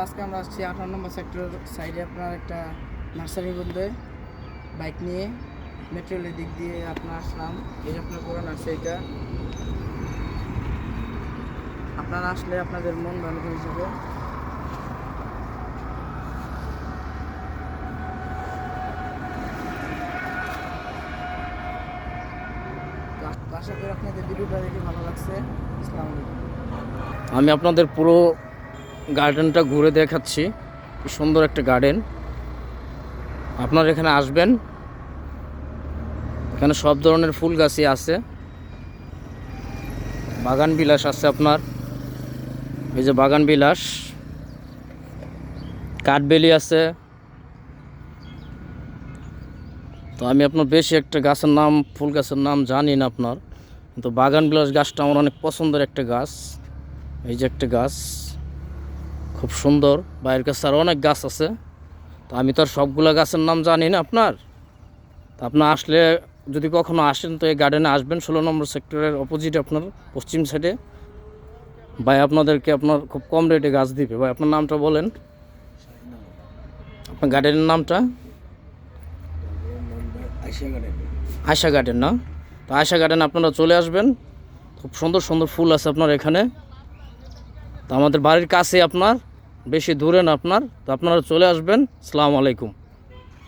আজকে আমরা আসছি 18 নম্বর সেক্টর সাইডে আপনার একটা নার্সারির মধ্যে বাইক নিয়ে মেট্রো রেলের দিক দিয়ে আপনার আসলাম। এই যে আপনার পুরো নার্সারিটা, আপনারা আসলে আপনাদের মন ভালো হয়ে যাবে। তো আশা করি আপনাদের ভিডিওটা দেখে ভালো লাগছে। আসসালামু আলাইকুম। আমি আপনাদের পুরো গার্ডেনটা ঘুরে দেখাচ্ছি। কি সুন্দর একটা গার্ডেন। আপনারা এখানে আসবেন, এখানে সব ধরনের ফুল গাছই আছে, বাগান বিলাস আছে আপনার। এই যে বাগান বিলাস, কাঠবেলি আছে। তো আমি আপনার বেশি একটা গাছের নাম, ফুল গাছের নাম জানি না আপনার, কিন্তু বাগান বিলাস গাছটা আমার অনেক পছন্দের একটা গাছ। এই যে একটা গাছ খুব সুন্দর, বাইরের কাছে আরও অনেক গাছ আছে। তো আমি তো আর সবগুলো গাছের নাম জানি না আপনার। তো আপনার আসলে যদি কখনো আসেন তো এই গার্ডেনে আসবেন। 16 নম্বর সেক্টরের অপোজিটে আপনার পশ্চিম সাইডে ভাই আপনাদেরকে আপনার খুব কম রেটে গাছ দিবে। ভাই আপনার নামটা বলেন, আপনার গার্ডেনের নামটা? আয়শা গার্ডেন না? তো আয়শা গার্ডেন আপনারা চলে আসবেন, খুব সুন্দর সুন্দর ফুল আছে আপনার এখানে। তো আমাদের বাড়ির কাছে আপনার, বেশি দূরে না আপনার। তো আপনারা চলে আসবেন। আসসালামু আলাইকুম।